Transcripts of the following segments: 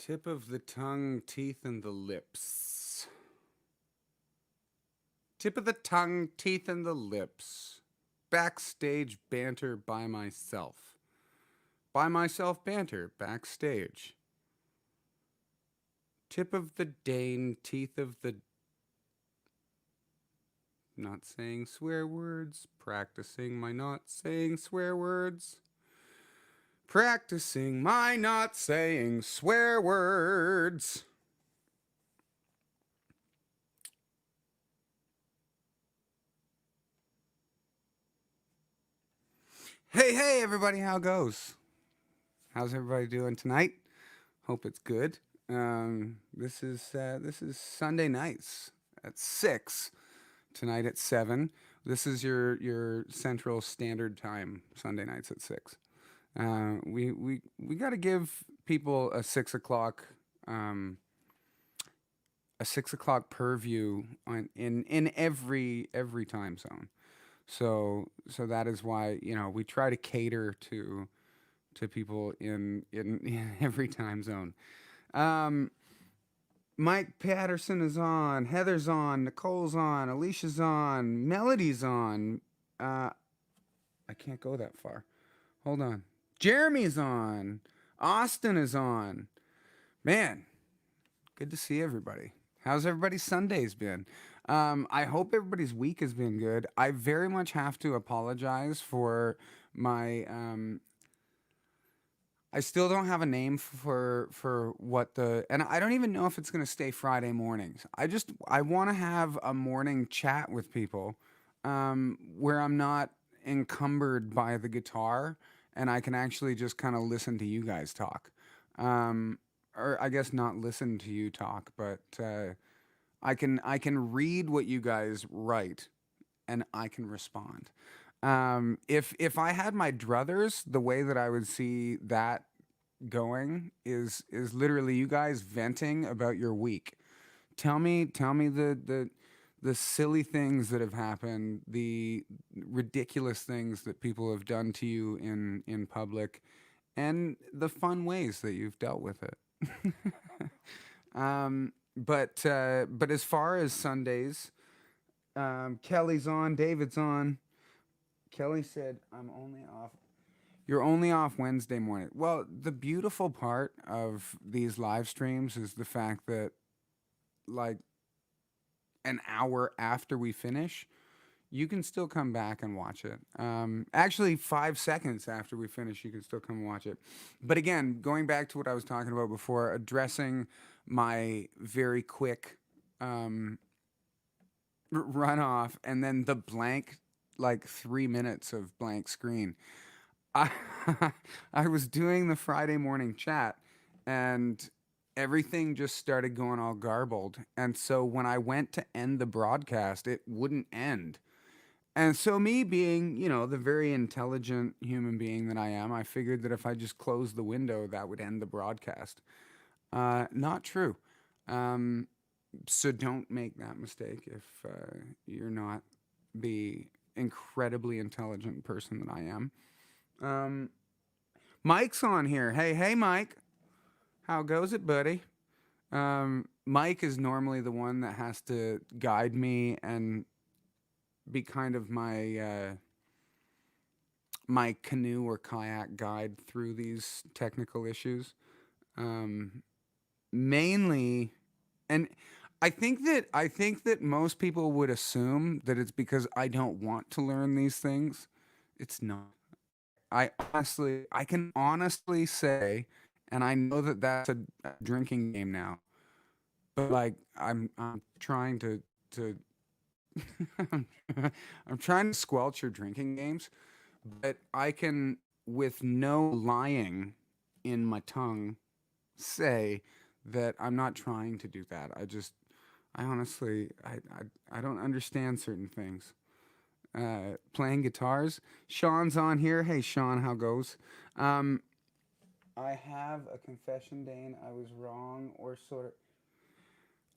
Tip of the tongue, teeth, and the lips. Tip of the tongue, teeth, and the lips. Backstage banter by myself. By myself banter, backstage. Tip of the Dane, teeth of the. Not saying swear words. Practicing my not saying swear words. Practicing my not saying swear words. Hey, everybody, how goes? How's everybody doing tonight? Hope it's good. This is Sunday nights at 6. Tonight at 7. This is your Central Standard Time. Sunday nights at 6. We got to give people a 6 o'clock purview in every time zone. So that is why we try to cater to people in every time zone. Um, Mike Patterson is on, Heather's on, Nicole's on, Alicia's on, Melody's on. I can't go that far. Hold on. Jeremy's on. Austin is on. Man, good to see everybody. How's everybody's Sundays been? I hope everybody's week has been good. I very much have to apologize for my I still don't have a name for what the and I don't even know if it's going to stay Friday mornings. I want to have a morning chat with people where I'm not encumbered by the guitar and I can actually just kind of listen to you guys talk. Or I guess not listen to you talk, but I can read what you guys write and I can respond. If I had my druthers, the way that I would see that going is literally you guys venting about your week. Tell me the silly things that have happened, the ridiculous things that people have done to you in public, and the fun ways that you've dealt with it. But as far as Sundays, Kelly's on, David's on. Kelly said, "I'm only off. You're only off Wednesday morning." Well, the beautiful part of these live streams is the fact that, like, an hour after we finish, you can still come back and watch it. Actually, 5 seconds after we finish, you can still come and watch it. But again, going back to what I was talking about before, addressing my very quick runoff and then the blank, like 3 minutes of blank screen. I I was doing the Friday morning chat and everything just started going all garbled. And so when I went to end the broadcast, it wouldn't end. And so me being, the very intelligent human being that I am, I figured that if I just closed the window, that would end the broadcast. Not true. Um, so don't make that mistake if you're not the incredibly intelligent person that I am. Um, Mike's on here. Hey, Mike. How goes it, buddy? Mike is normally the one that has to guide me and be kind of my canoe or kayak guide through these technical issues. Um, Mainly, and I think that most people would assume that it's because I don't want to learn these things. It's not. I can honestly say, and I know that that's a drinking game now, but like I'm trying to I'm trying to squelch your drinking games, but I can, with no lying in my tongue, say that I'm not trying to do that. I honestly, I don't understand certain things. Playing guitars. Sean's on here. Hey, Sean, how goes? Um, I have a confession, Dane. I was wrong, or sort of.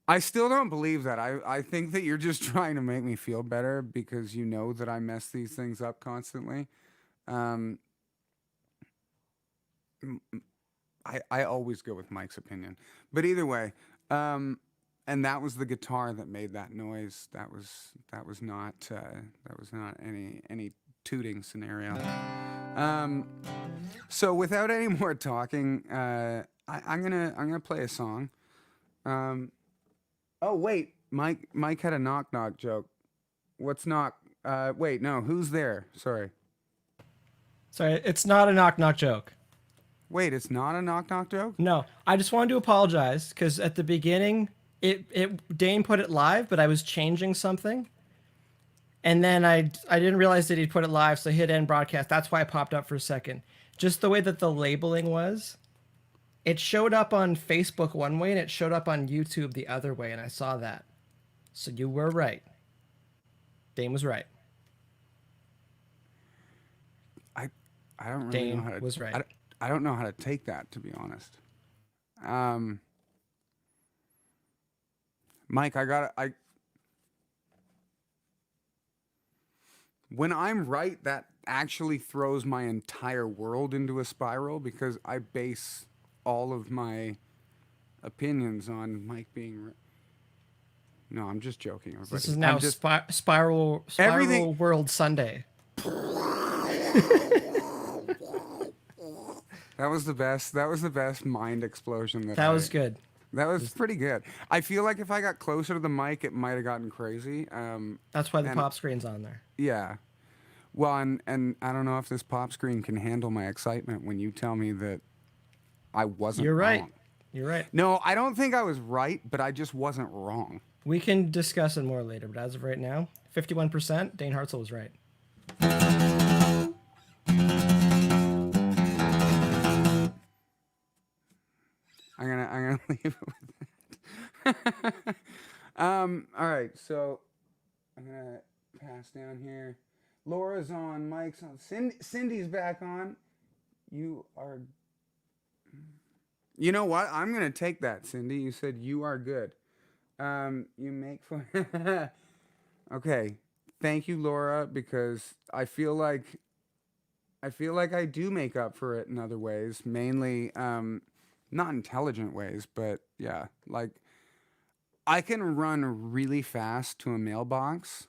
I still don't believe that. I think that you're just trying to make me feel better because you know that I mess these things up constantly. Um, I always go with Mike's opinion. But either way, and that was the guitar that made that noise. That was not any tooting scenario. Um, so without any more talking, I'm gonna play a song. Um, oh wait, Mike had a knock knock joke. What's knock? Wait, no, who's there? Sorry. Sorry, it's not a knock knock joke. Wait, it's not a knock knock joke. No, I just wanted to apologize because at the beginning, it Dane put it live, but I was changing something, and then I didn't realize that he'd put it live, so I hit end broadcast. That's why it popped up for a second. Just the way that the labeling was, it showed up on Facebook one way and it showed up on YouTube the other way, and I saw that. So you were right. Dane was right. I I don't really know Dane how to. was right. I don't know how to take that, to be honest. Um, Mike, I when I'm right, that actually throws my entire world into a spiral because I base all of my opinions on Mike being. No, I'm just joking, This everybody. is I'm now just everything. Spiral World Sunday. That was the best. That was the best mind explosion That was good. That was pretty good. I feel like if I got closer to the mic, it might have gotten crazy. That's why the And pop screen's on there. yeah. Well, and I don't know if this pop screen can handle my excitement when you tell me that I wasn't You're right. wrong. You're right. No, I don't think I was right, but I just wasn't wrong. We can discuss it more later, but as of right now, 51%, Dane Hartzell was right. I'm gonna leave it with that. All right, so I'm gonna pass down here. Laura's on, Mike's on, Cindy's back on. You are. You know what? I'm gonna take that, Cindy. You said you are good. You make fun. Okay, thank you, Laura, because I feel like I do make up for it in other ways, mainly not intelligent ways, but yeah, like I can run really fast to a mailbox.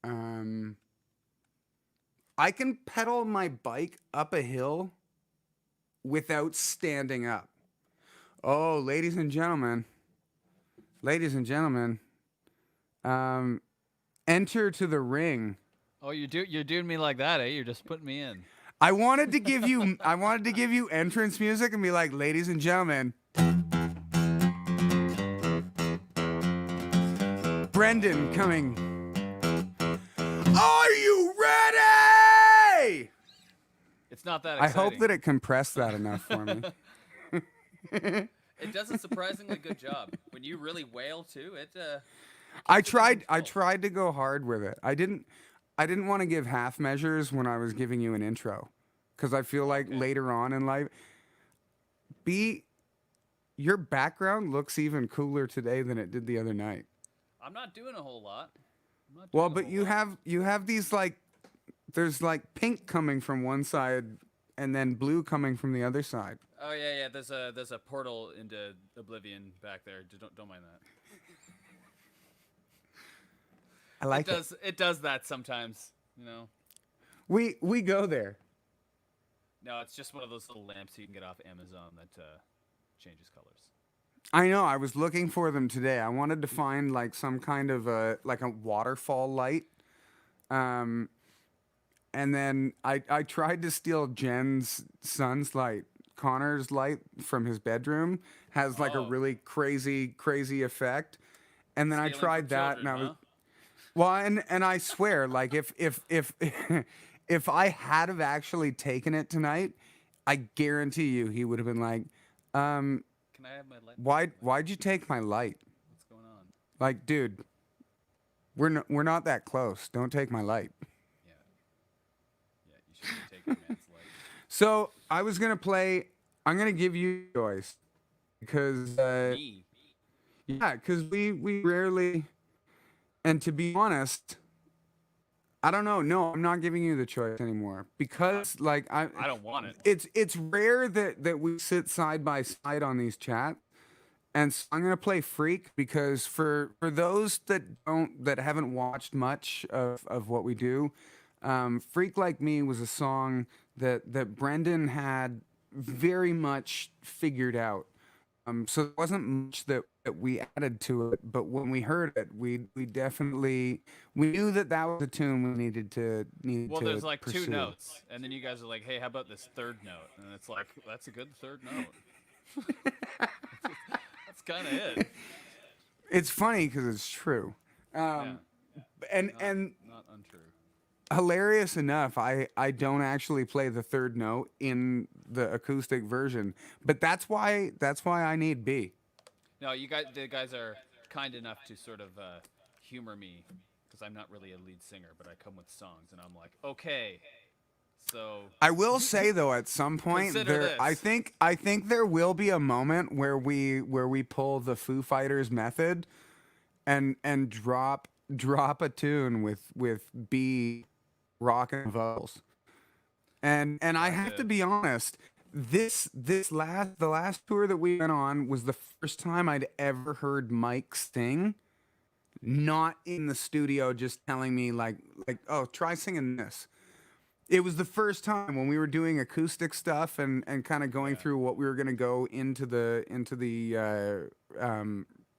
Um, I can pedal my bike up a hill without standing up. Oh, ladies and gentlemen, um, enter to the ring. Oh, you're doing me like that, eh? You're just putting me in. I wanted to give you entrance music and be like, ladies and gentlemen, Brendan coming. Are you ready? It's not that I exciting. hope that it compressed that enough for me. It does a surprisingly good job. When you really wail too, it I keeps it under control. tried to go hard with it. I didn't want to give half measures when I was giving you an intro cuz I feel like Okay. later on in life your background looks even cooler today than it did the other night. I'm not doing a whole lot. I'm not doing Well, a but whole lot. you have these like there's like pink coming from one side and then blue coming from the other side. Oh yeah. There's a portal into oblivion back there. Don't mind that. I like it. It does that sometimes. You know. We go there. No, it's just one of those little lamps you can get off Amazon that changes colors. I know. I was looking for them today. I wanted to find like some kind of a waterfall light. Um, and then I tried to steal Jen's son's light. Connor's light from his bedroom has like a Oh. really crazy effect. And then I Stealing tried from that children, and I was huh? well, and I swear, like if if I had have actually taken it tonight, I guarantee you he would have been like, Can I have my light? why'd you take my light? What's going on? Like, dude, we're not that close. Don't take my light. Yeah. Yeah. You shouldn't take your man's light. So I was gonna play. I'm gonna give you choice because Me. yeah, because we rarely. And to be honest, I don't know. No, I'm not giving you the choice anymore because like I don't want it. It's rare that we sit side by side on these chats. And so I'm gonna play Freak because for those that haven't watched much of what we do, Freak Like Me was a song that Brendan had very much figured out. So there wasn't much that we added to it, but when we heard it, we definitely we knew that that was a tune we needed to Well, there's like pursue. 2 notes, and then you guys are like, "Hey, how about this third note?" And it's like, "That's a good third note." That's kind of it. It's funny because it's true. Yeah, And not untrue. hilarious enough, I don't actually play the third note in the acoustic version, but that's why I need B. No, the guys are kind enough to sort of humor me because I'm not really a lead singer, but I come with songs, and I'm like, okay, so I will say though, at some point Consider there, I this. think there will be a moment where we pull the Foo Fighters method, and drop a tune with B rocking vocals. And I have to be honest, the last tour that we went on was the first time I'd ever heard Mike sing, not in the studio, just telling me like oh, try singing this. It was the first time when we were doing acoustic stuff and kind of going through what we were gonna go into the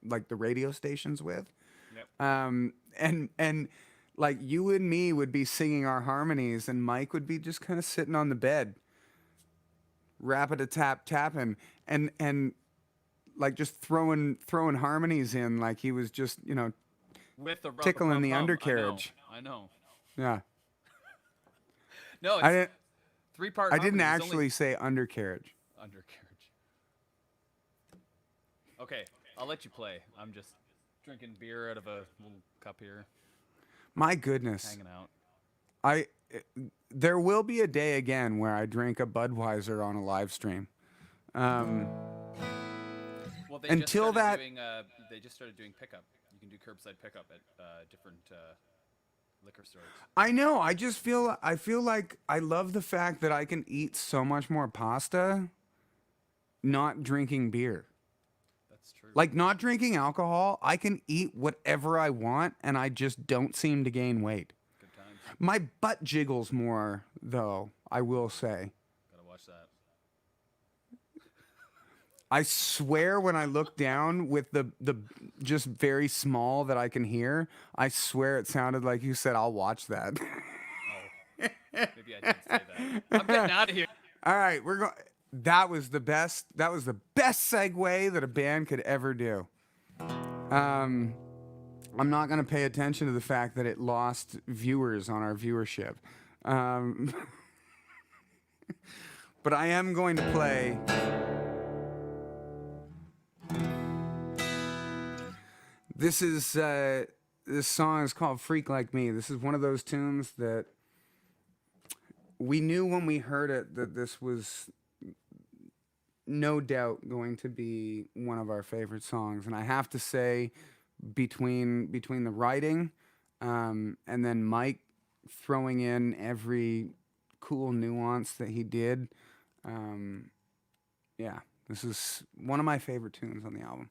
like the radio stations with. Yep. And like you and me would be singing our harmonies, and Mike would be just kind of sitting on the bed, tap tapping, and like just throwing harmonies in, like he was just with the tickling the rum-pa-pum-pum. undercarriage. I know. Yeah, No, I it's didn't 3-part. I didn't harmony. There's actually say undercarriage. undercarriage. Okay, I'll let you play. I'm just drinking beer out of a little cup here, My goodness. hanging out. There will be a day again where I drink a Budweiser on a live stream. Well, they Until that- they just started doing pickup. You can do curbside pickup at different liquor stores. I know. I feel like I love the fact that I can eat so much more pasta not drinking beer. That's true. Like not drinking alcohol, I can eat whatever I want and I just don't seem to gain weight. Good times. My butt jiggles more though, I will say. Gotta watch that. I swear when I look down with the just very small that I can hear, I swear it sounded like you said I'll watch that. Oh, maybe I did say that. I'm getting out of here. All right, we're going. That was the best segue that a band could ever do. I'm not gonna pay attention to the fact that it lost viewers on our viewership, but I am going to play. This song is called "Freak Like Me." This is one of those tunes that we knew when we heard it that this was no doubt going to be one of our favorite songs. And I have to say, between the writing and then Mike throwing in every cool nuance that he did, yeah, this is one of my favorite tunes on the album.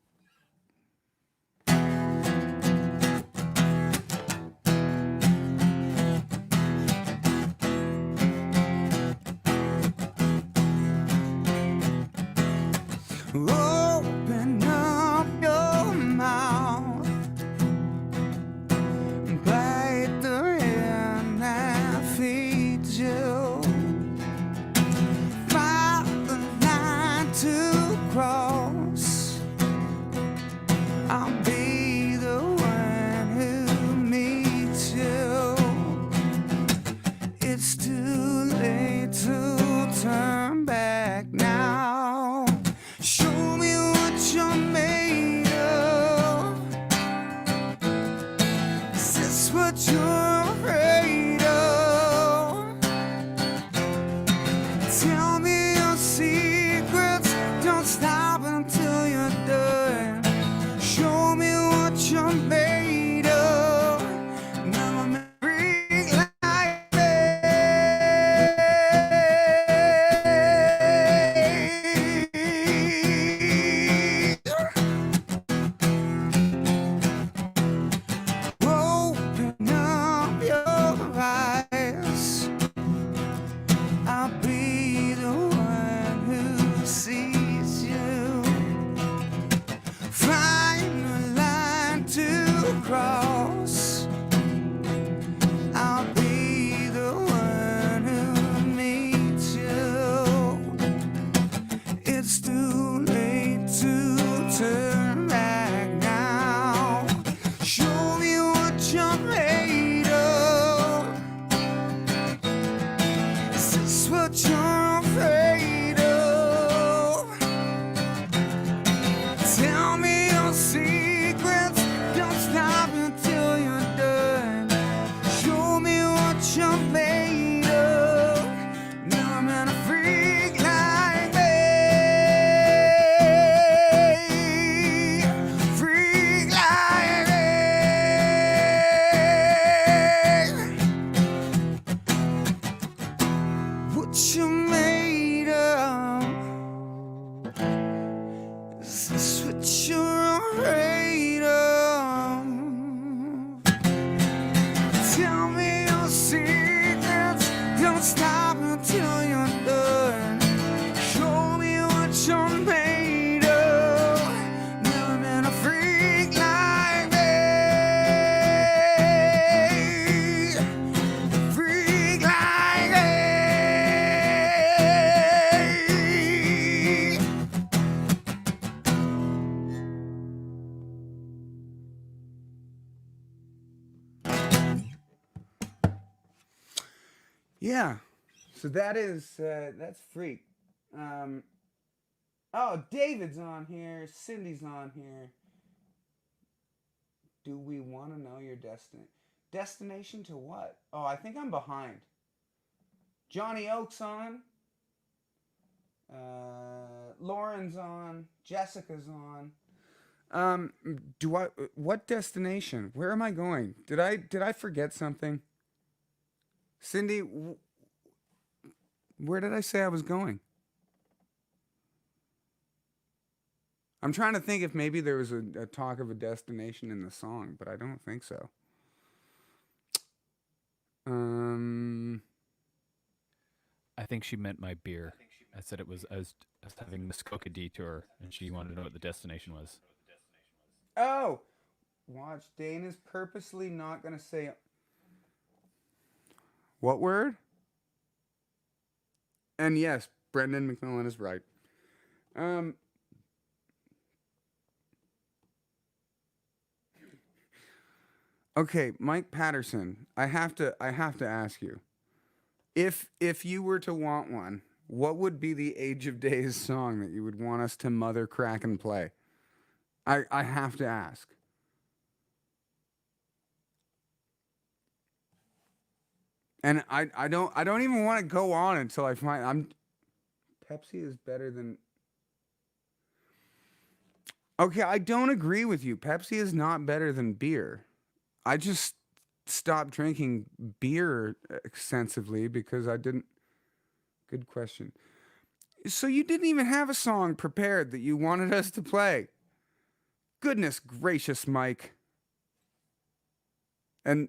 Open up your mouth, bite the hand that feeds you, find the line to cross. I'll be the one who meets you. It's too late to turn back now. Show me what you're made of. Is this what you're afraid of? Tell me your secrets. Don't stop until you're done. Show me what you're made of. Now I'm a freak like this what you're afraid of? Tell me your secrets, don't stop until you're done. Show me what you're made of. Never been a freak like me. Freak like me. What you made of? Is this what you're afraid of? Tell me your secrets, don't stop until you're done. Show me what you're made of. Never been a freak like me. Freak like me. Yeah, so that's Freak. Oh, David's on here. Cindy's on here. Do we want to know your destination to what? Oh, I think I'm behind. Johnny Oak's on. Lauren's on. Jessica's on. What destination? Where am I going? Did I forget something? Cindy, where did I say I was going? I'm trying to think if maybe there was a talk of a destination in the song, but I don't think so. I think she meant my beer. I said I was having Muskoka detour, and she wanted to know what the destination was. Oh, watch. Dana's purposely not gonna say. What word? And yes, Brendan McMillan is right. Okay, Mike Patterson, I have to ask you. If you were to want one, what would be the Age of Days song that you would want us to mother crack and play? I have to ask. And I don't even want to go on until I find Pepsi is better than. Okay, I don't agree with you. Pepsi is not better than beer. I just stopped drinking beer extensively because I didn't. Good question. So you didn't even have a song prepared that you wanted us to play. Goodness gracious, Mike. And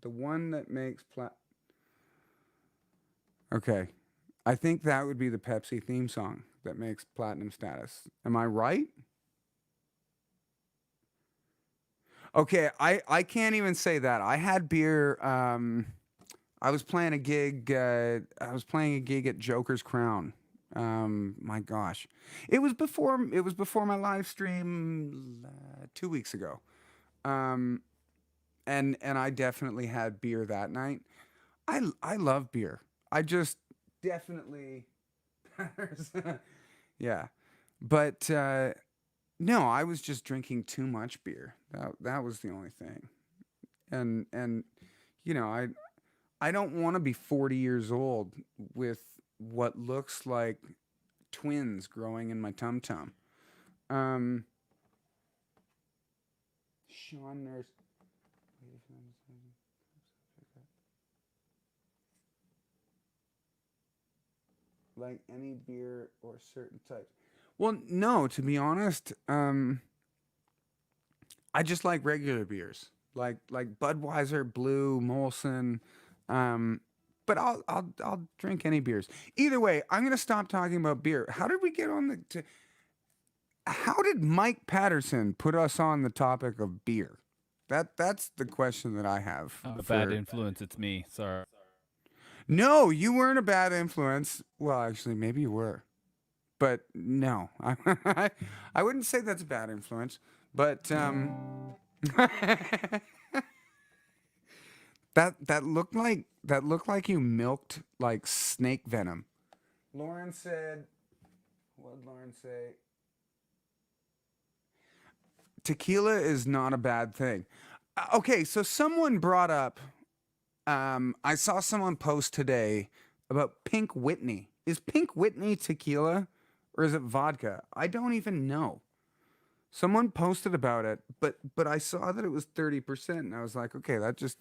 the one that makes Okay. I think that would be the Pepsi theme song that makes platinum status. Am I right? Okay, I can't even say that. I had beer. I was playing a gig. I was playing a gig at Joker's Crown. My gosh, it was before my live stream 2 weeks ago. And I definitely had beer that night. I love beer. I just definitely. Yeah, but. No, I was just drinking too much beer. That was the only thing. And you know, I don't want to be 40 years old with what looks like twins growing in my tum tum. Sean Nurse. Like any beer or certain types. Well, no, to be honest, I just like regular beers, like Budweiser, Blue, Molson, but I'll drink any beers. Either way, I'm gonna stop talking about beer. How did we get on how did Mike Patterson put us on the topic of beer? That's the question that I have. A bad influence. It's me. Sorry. No, you weren't a bad influence. Well, actually, maybe you were. But no, I wouldn't say that's a bad influence. But That looked like you milked like snake venom. Lauren said, what did Lauren say? Tequila is not a bad thing. Okay, so someone brought up. I saw someone post today about Pink Whitney. Is Pink Whitney tequila or is it vodka? I don't even know. Someone posted about it, but I saw that it was 30%, and I was like, okay, that just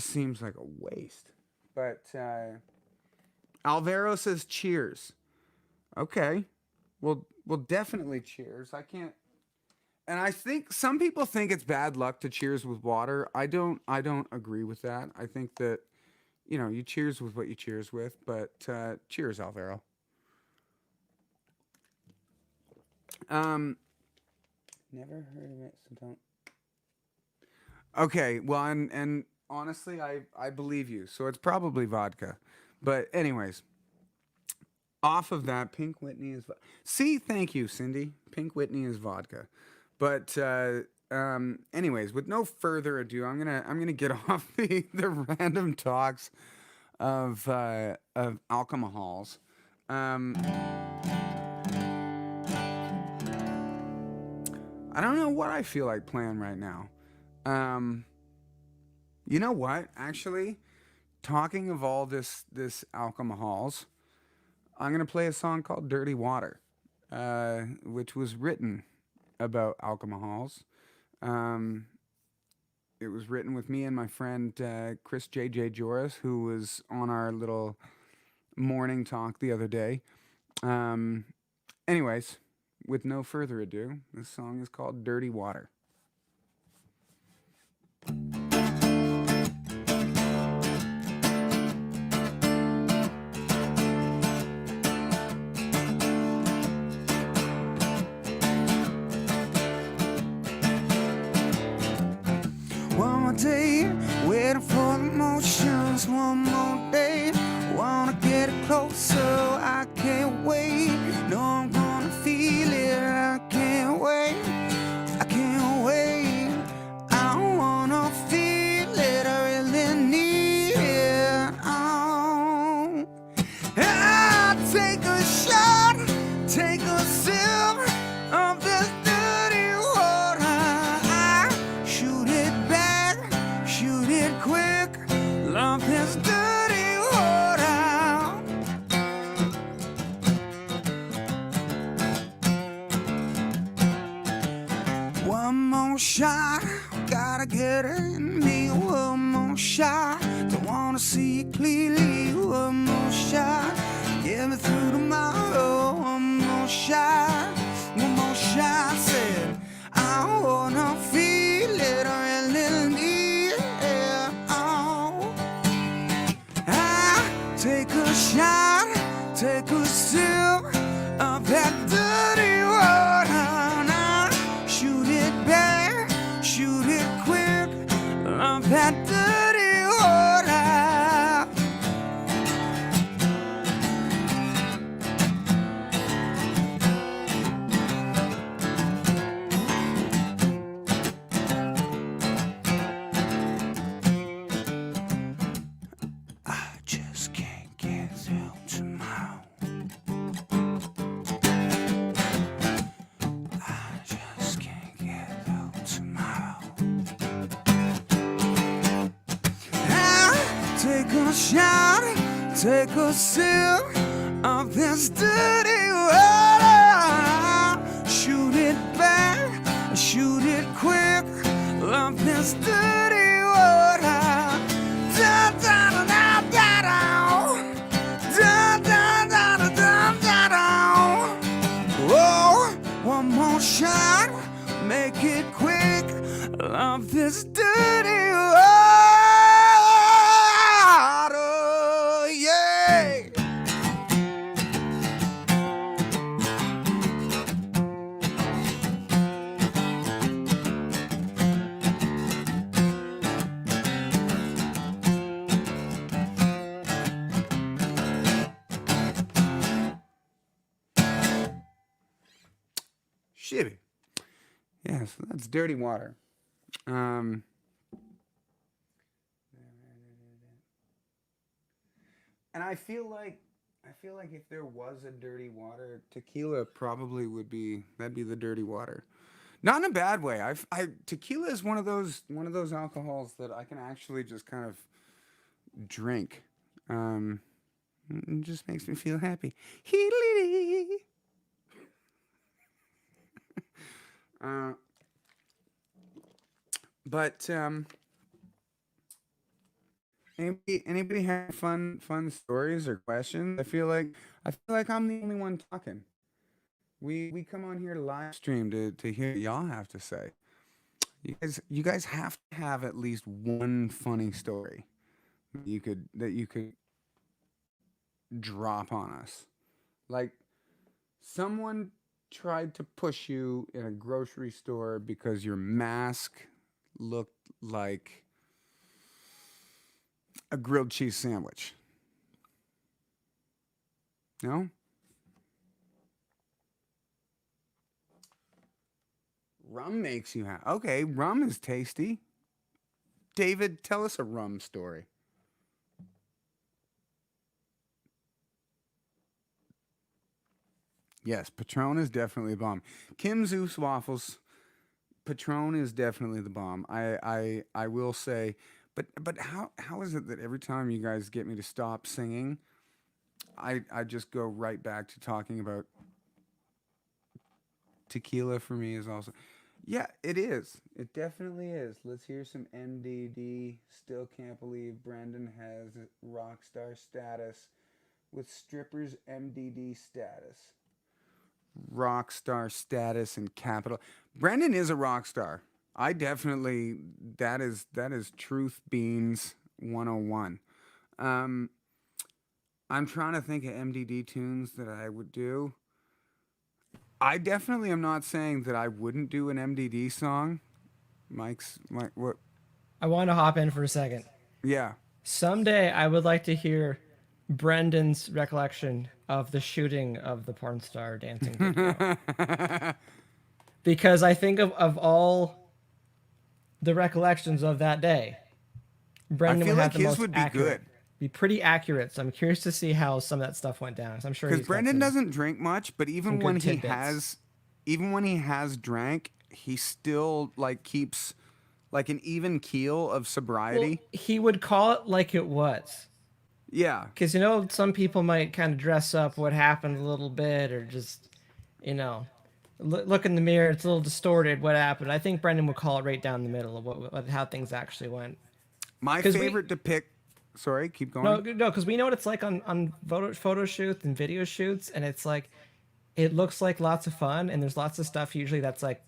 seems like a waste. But Alvaro says cheers. Okay, well, definitely cheers. I can't. And I think some people think it's bad luck to cheers with water. I don't agree with that. I think that you cheers with what you cheers with. But cheers, Alvaro. Never heard of it, so don't. Okay, well, and honestly, I believe you. So it's probably vodka. But anyways, off of that, Pink Whitney is. See, thank you, Cindy. Pink Whitney is vodka. But anyways, with no further ado, I'm gonna get off the random talks of alcohols. I don't know what I feel like playing right now. You know what? Actually, talking of all this alcohols, I'm gonna play a song called "Dirty Water," which was written about alcohols. Um, it was written with me and my friend Chris J.J. Joris, who was on our little morning talk the other day. Anyways, with no further ado, this song is called Dirty Water. One more day, waiting for the motions. One more day, wanna get it closer. I can't wait. No, I'm gonna feel it. I can't wait. I can't wait. I wanna feel it. I really need it. Oh, I take a shot, take a sip of this dirty water. I shoot it back, shoot it quick. Love this dirty water. One more shot, gotta get it in me. One more shot, don't wanna see it clearly. One more shot, get me through tomorrow. One more shot, said I wanna feel it, I really need it. Oh, I take a shot, take a sip of that dirty water. And I shoot it back, shoot it quick, of that dirty water. I just can't get through tomorrow. I just can't get through tomorrow. I take a shot, take a sip of this dirty water. Shoot it back, shoot it quick, of this dirty water. Da da da da da da da da da da da da. Oh, one more shot, make it quick, of this dirty water. Yeah. Shibby. Yeah, so that's Dirty Water. And I feel like if there was a dirty water, tequila probably would be that'd be the dirty water. Not in a bad way. Tequila is one of those alcohols that I can actually just kind of drink. Um, it just makes me feel happy. Uh, but anybody have fun stories or questions? I feel like I'm the only one talking. We come on here to live stream to hear what y'all have to say. You guys have to have at least one funny story that you could drop on us. Like someone tried to push you in a grocery store because your mask looked like a grilled cheese sandwich. No? Rum makes you happy. Okay, rum is tasty. David, tell us a rum story. Yes, Patron is definitely a bomb. Kim Zeus Waffles, Patron is definitely the bomb. I will say, but how is it that every time you guys get me to stop singing, I just go right back to talking about tequila for me is also. Yeah, it is. It definitely is. Let's hear some MDD. Still can't believe Brendan has rock star status with strippers MDD status. Rock star status in capital. Brendan is a rock star. I definitely that is truth beans 101. Um I'm trying to think of MDD tunes that I would do. I definitely am not saying that I wouldn't do an MDD song. Mike, what? I want to hop in for a second. Yeah. Someday I would like to hear Brendan's recollection of the shooting of the porn star dancing video. Because I think of all the recollections of that day, Brendan feel would like have the his most would be accurate, good. be pretty accurate. So I'm curious to see how some of that stuff went down. 'Cause I'm sure Because he's got Brendan some- doesn't drink much, but some good even when he has drank, he still like keeps like an even keel of Well, sobriety. he would call it like it was. Yeah. Because, some people might kind of dress up what happened a little bit or just, you know, look in the mirror, it's a little distorted what happened. I think Brendan would call it right down the middle of how things actually went. My 'Cause favorite depict. Sorry, keep going. No, because we know what it's like on photo shoots and video shoots, and it's like, it looks like lots of fun, and there's lots of stuff usually that's like,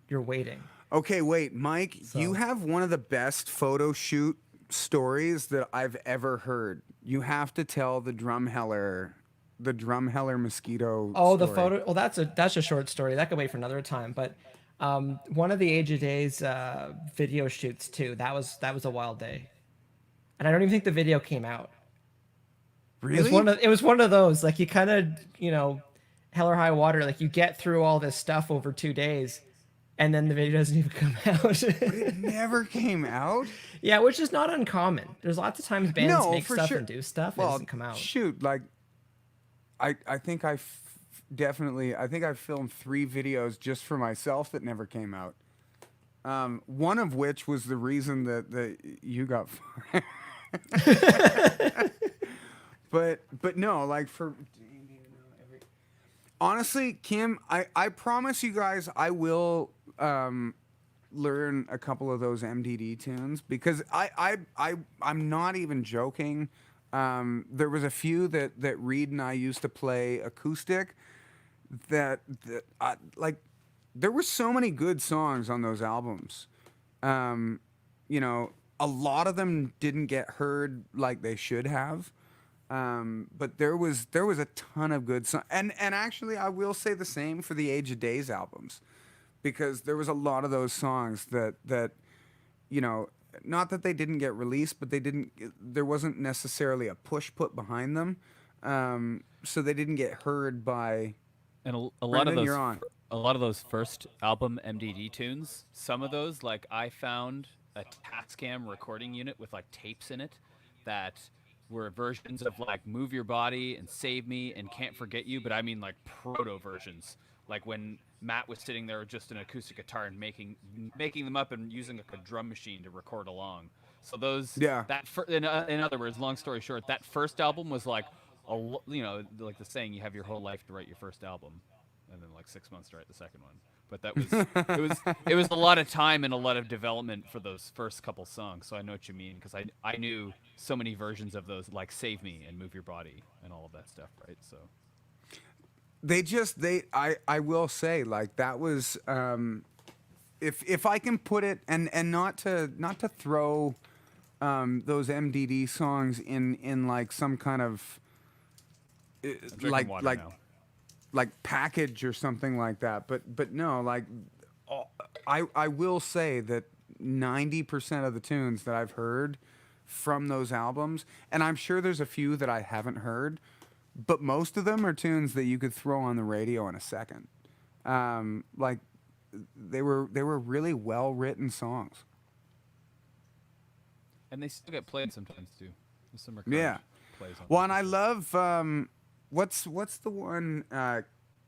you're waiting. Okay, wait, Mike, you So- have one of the best photo shoot stories that I've ever heard. You have to tell the Drumheller mosquito. Oh, the story. photo. Well, that's a short story. That could wait for another time. But one of the Age of Days video shoots too. That was a wild day, and I don't even think the video came out. Really? It was one of those like you kind of hell or high water. Like you get through all this stuff over 2 days, and then the video doesn't even come out. It never came out. Yeah, which is not uncommon. There's lots of times bands No, make for stuff sure. and do stuff. It Well, doesn't come out. shoot, like I think definitely I think I filmed 3 videos just for myself that never came out. One of which was the reason that you got fired. but no, like honestly, Kim, I promise you guys I will learn a couple of those MDD tunes because I'm not even joking. There was a few that Reed and I used to play acoustic that like there were so many good songs on those albums. A lot of them didn't get heard like they should have. But there was a ton of good songs, and actually I will say the same for the Age of Days albums, because there was a lot of those songs that not that they didn't get released, but there wasn't necessarily a push put behind them, so they didn't get heard by. And a lot Brendan, of those, you're on. a lot of those first album MDD tunes, some of those, like I found a Tascam recording unit with like tapes in it that were versions of like Move Your Body and Save Me and Can't Forget You, but I mean like proto versions. Like when Matt was sitting there with just an acoustic guitar and making them up and using like a drum machine to record along. So those Yeah. in other words, long story short, that first album was like like the saying, you have your whole life to write your first album, and then like 6 months to write the second one. But that was it was a lot of time and a lot of development for those first couple songs. So I know what you mean, because I knew so many versions of those, like Save Me and Move Your Body and all of that stuff, right? So I will say, like, that was if I can put it, and not to throw those MDD songs in like some kind of I'm drinking like water like now. like package or something like that, but no, like, I will say that 90% of the tunes that I've heard from those albums, and I'm sure there's a few that I haven't heard, but most of them are tunes that you could throw on the radio in a second. Like, they were really well written songs. And they still get played sometimes too. There's some recurrent Yeah. plays on Well, them and I for sure. love what's the one,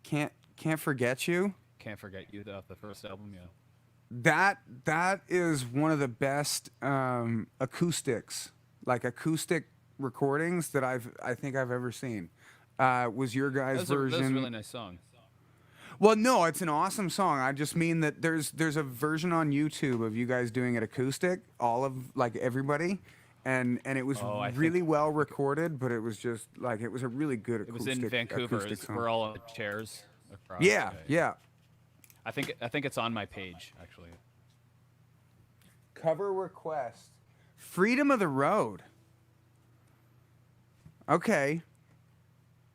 can't forget you. Can't Forget You, the first album, yeah. That is one of the best acoustics, like acoustic recordings that I think I've ever seen. Was your guys' That was version? a really nice song. Well, no, it's an awesome song. I just mean that there's a version on YouTube of you guys doing it acoustic, all of like everybody, and it was Oh, I really think well recorded, but it was just like it was a really good it was acoustic. in Vancouver. acoustic song. We're all on the chairs across. Yeah. I think it's on my page actually. Cover request. Freedom of the Road. Okay.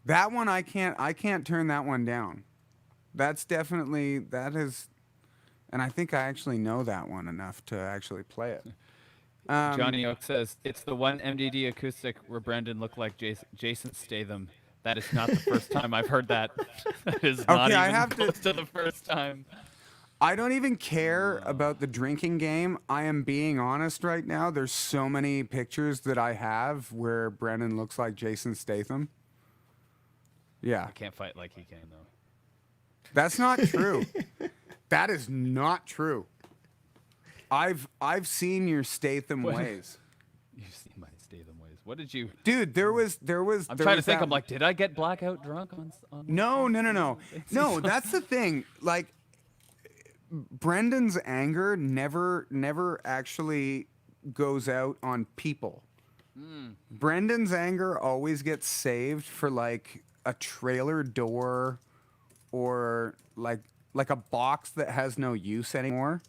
That one I can't turn that one down. That's definitely that is, and I think I actually know that one enough to actually play it. Johnny Oak says it's the one MDD acoustic where Brendan looked like Jason Statham. That is not the first time I've heard that. That is not Okay, I even have to- close to the first time. I don't even care about the drinking game. I am being honest right now. There's so many pictures that I have where Brendan looks like Jason Statham. Yeah. I can't fight like he can though. That's not true. That is not true. I've seen your Statham What? ways. You've seen my Statham ways. What did you? Dude, there was I'm there trying to was think. that- I'm like, did I get blackout drunk on? No. No, that's the thing. Like, Brendan's anger never actually goes out on people. Brendan's anger always gets saved for like a trailer door or like a box that has no use anymore.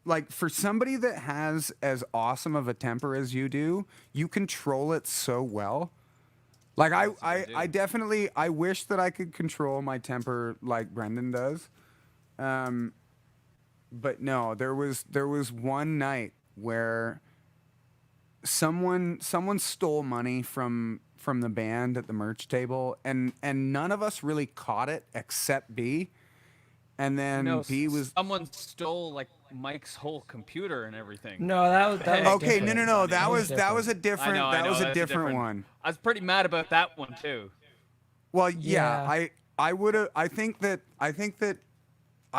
Like, for somebody that has as awesome of a temper as you do, you control it so well. Like, I definitely, I wish that I could control my temper like Brendan does. But no, there was one night where someone stole money from the band at the merch table, and none of us really caught it except B. And then No, B was someone stole like Mike's whole computer and everything. No, that was okay. different. No. That was a I different. know, That was a that's different one. I was pretty mad about that one too. Well, yeah. Yeah. I would have. I think that I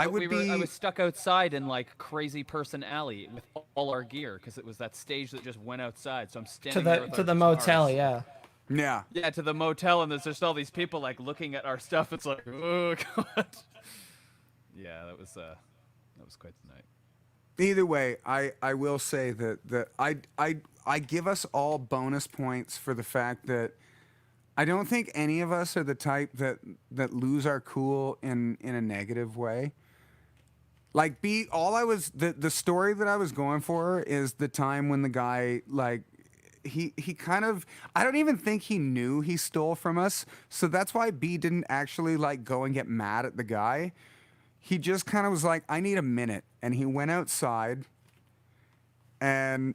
But would be. I was stuck outside in like Crazy Person Alley with all our gear because it was that stage that just went outside. So I'm to standing there the with to our the motel, guitars. yeah. Yeah. Yeah, to the motel, and there's just all these people like looking at our stuff. It's like, oh god. Yeah, that was quite the night. Either way, I will say that I give us all bonus points for the fact that I don't think any of us are the type that lose our cool in a negative way. Like, the story that I was going for is the time when the guy, like, he kind of, I don't even think he knew he stole from us. So that's why B didn't actually like go and get mad at the guy. He just kind of was like, I need a minute. And he went outside, and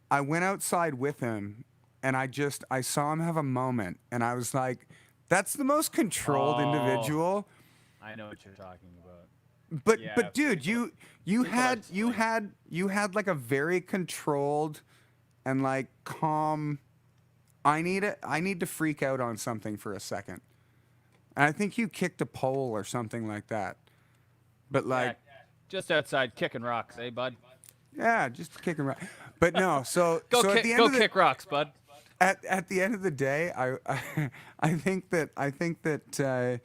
I went outside with him, and I saw him have a moment, and I was like, that's the most controlled Oh. individual. I know what you're talking about. Yeah, But dude, you people are had like a very controlled and like calm. I need to freak out on something for a second. And I think you kicked a pole or something like that. But like, Yeah, just outside kicking rocks, eh, bud? yeah, just kicking right. But no, so Go so at kick, the end go of the kick rocks, bud. at the end of the day, I think that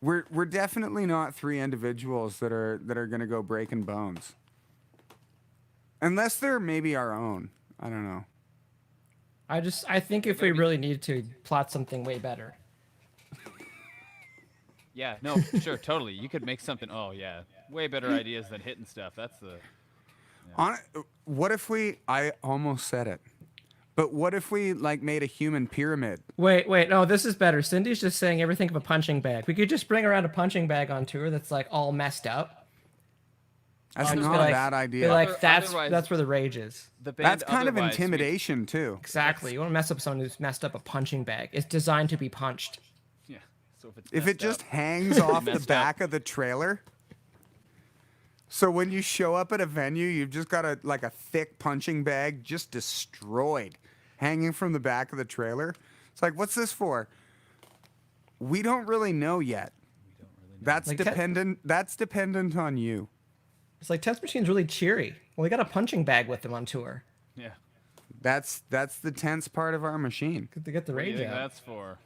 we're definitely not three individuals that are going to go breaking bones. Unless they're maybe our own. I don't know. I think if we really need to plot something way better. Yeah, no, sure, totally. You could make something. Oh yeah, way better ideas than hitting stuff. That's the. What if I almost said it. But what if we like made a human pyramid? Wait, no, this is better. Cindy's just saying everything of a punching bag. We could just bring around a punching bag on tour that's like all messed up. That's Just not be a like- bad be idea. like Otherwise- that's where the rage is. The band That's kind of otherwise, we- intimidation too. Exactly. You want to mess up someone who's messed up a punching bag. It's designed to be punched. Yeah. So if it's If messed it just up, hangs off the Messed up. back of the trailer. So when you show up at a venue, you've just got a thick punching bag just destroyed, hanging from the back of the trailer. It's like, what's this for? We don't really know yet. That's Like, dependent on you. It's like Test Machine's really cheery. Well, we got a punching bag with them on tour. yeah. That's the tense part of our machine. Good to get the What do you rage think out. that's for?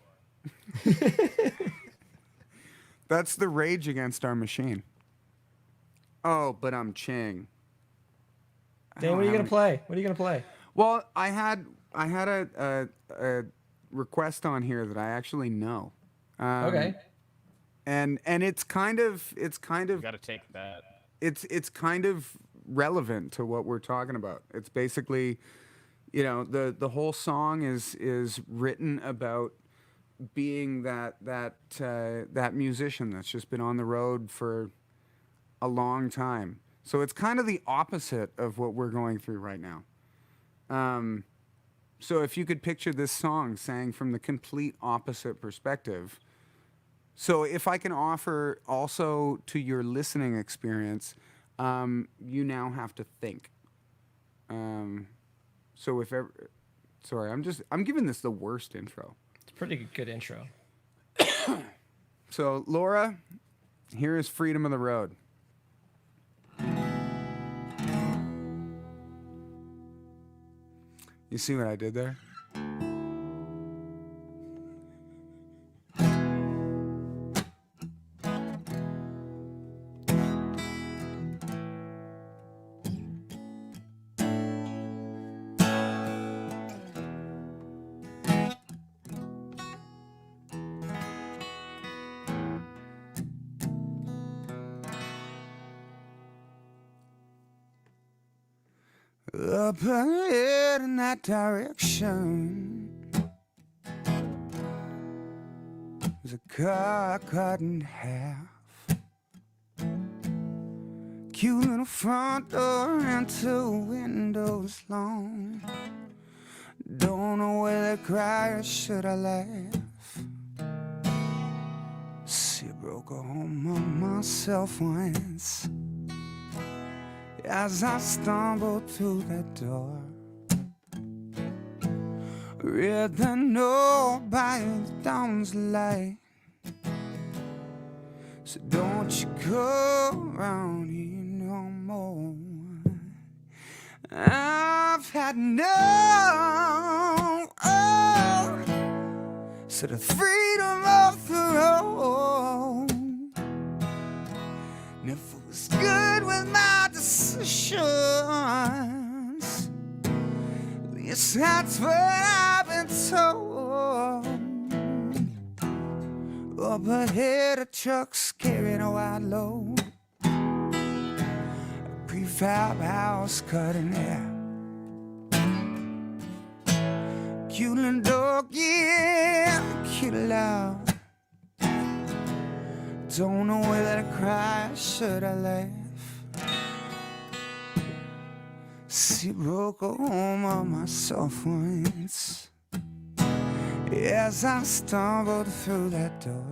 That's the rage against our machine. Oh, but I'm Ching. Dan, what are you gonna play? What are you gonna play? Well, I had a request on here that I actually know. Okay. And it's kind of You got to take that. it's kind of relevant to what we're talking about. It's basically, the whole song is written about being that musician that's just been on the road for a long time. So it's kind of the opposite of what we're going through right now. So if you could picture this song sang from the complete opposite perspective. So if I can offer also to your listening experience, you now have to think. So if ever, sorry, I'm giving this the worst intro. It's a pretty good intro. So Laura, here is Freedom of the Road. You see what I did there? Up ahead in that direction, there's a car cut in half. Cute little front door and two windows long. Don't know whether to cry or should I laugh. See, I broke a home on myself once as I stumbled through that door. Read the note by the dawn's light. So don't you go around here no more. I've had enough. So the freedom of the road never was good with my decisions. At least that's what I've been told. Up ahead, a truck's carrying a wide load. A prefab house cut in half. Cute little dog, yeah, cute loud. Don't know whether to cry or should I laugh. See, broke a home on myself once as I stumbled through that door.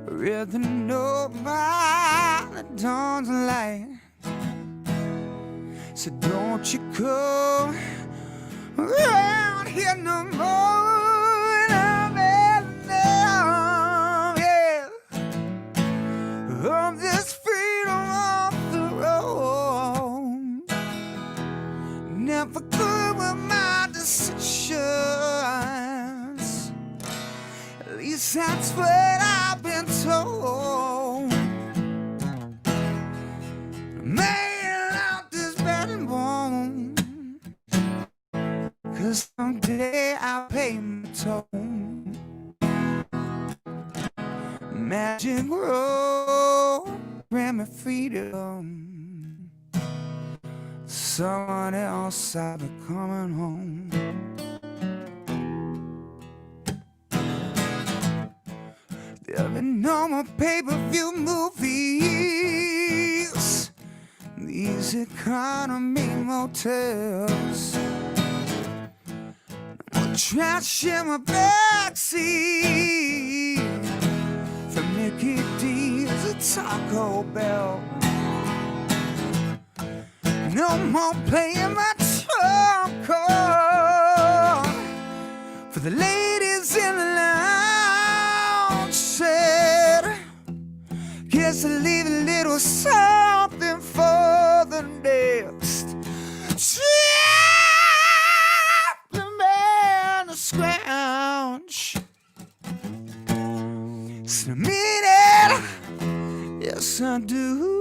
Read the note by the dawn's light. So don't you come around here no more. I'm at now, yeah. Of this freedom off the road. Never good with my decisions. At least that's what I've been told. Made out this bad and bone. 'Cause someday I'll pay my toll. Magic road, grant me freedom. Someone else I'll be coming home. There'll be no more pay-per-view movies. These economy motels. No more trash in my backseat. From Mickey D's to Taco Bell. No more playing my trump card for the ladies in the lounge. Said, guess I'll leave a little something for the next man to scrounge. It's a minute, yes I do.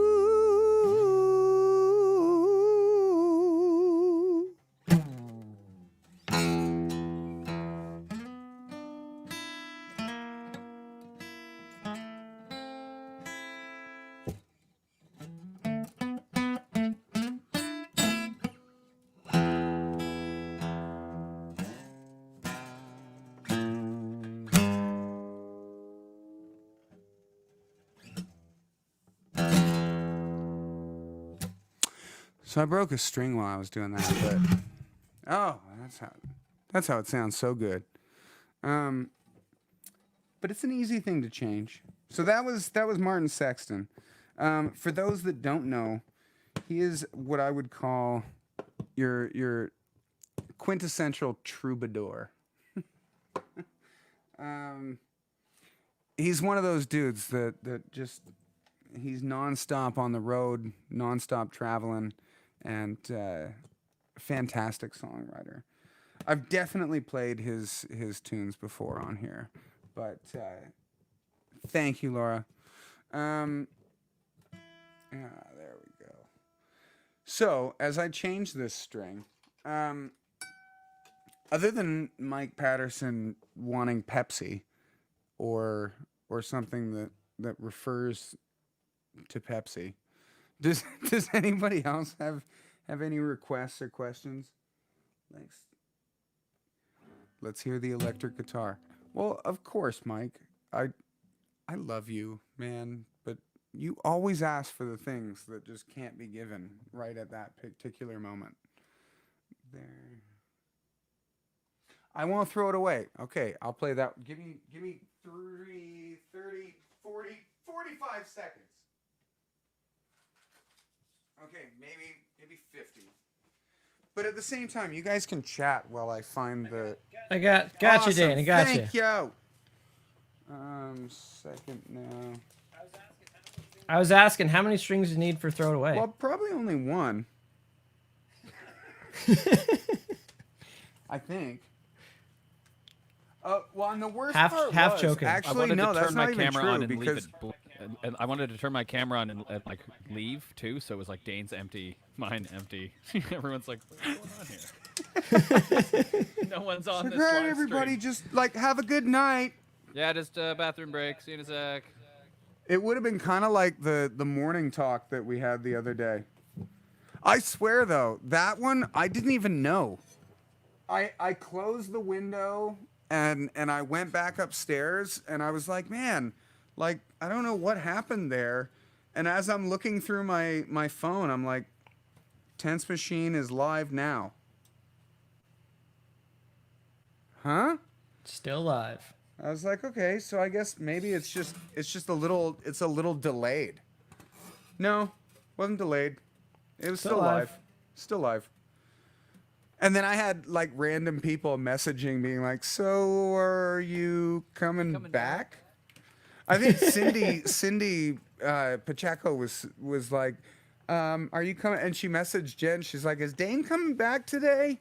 So I broke a string while I was doing that, but oh, that's how it sounds so good. But it's an easy thing to change. So that was Martin Sexton. For those that don't know, he is what I would call your quintessential troubadour. He's one of those dudes that just he's nonstop on the road, nonstop traveling. And fantastic songwriter. I've definitely played his tunes before on here, but thank you, Laura. There we go. So as I change this string, other than Mike Patterson wanting Pepsi, or something that refers to Pepsi. Does anybody else have any requests or questions? Thanks. Let's hear the electric guitar. Well, of course, Mike. I love you, man, but you always ask for the things that just can't be given right at that particular moment. There. I won't throw it away. Okay, I'll play that. Give me 3, 30, 40, 45 seconds. Okay, maybe 50. But at the same time, you guys can chat while I find the. I got Awesome. you, Dane. I got you. Thank you. Second now. I was asking how many strings you need for Throw It Away. Well, probably only one. I think. Well, and the worst Half part choking. actually no, that's not even true because and I wanted to turn my camera on and like leave too, so it was like Dane's empty, mine empty. Everyone's like, what's going on here? No one's on this all right, live everybody, stream. just like have a good night. Yeah, just bathroom break. See you in a sec. It would have been kind of like the morning talk that we had the other day. I swear though, that one I didn't even know. I closed the window and I went back upstairs and I was like, man, like I don't know what happened there. And as I'm looking through my phone, I'm like, Tense Machine is live now. Huh? Still live. I was like, okay, so I guess maybe it's just a little delayed. No, wasn't delayed. It was still live. Still live. And then I had like random people messaging being like, "So are you coming back?" I think Cindy Pacheco was like, "Are you coming?" And she messaged Jen. She's like, "Is Dane coming back today?"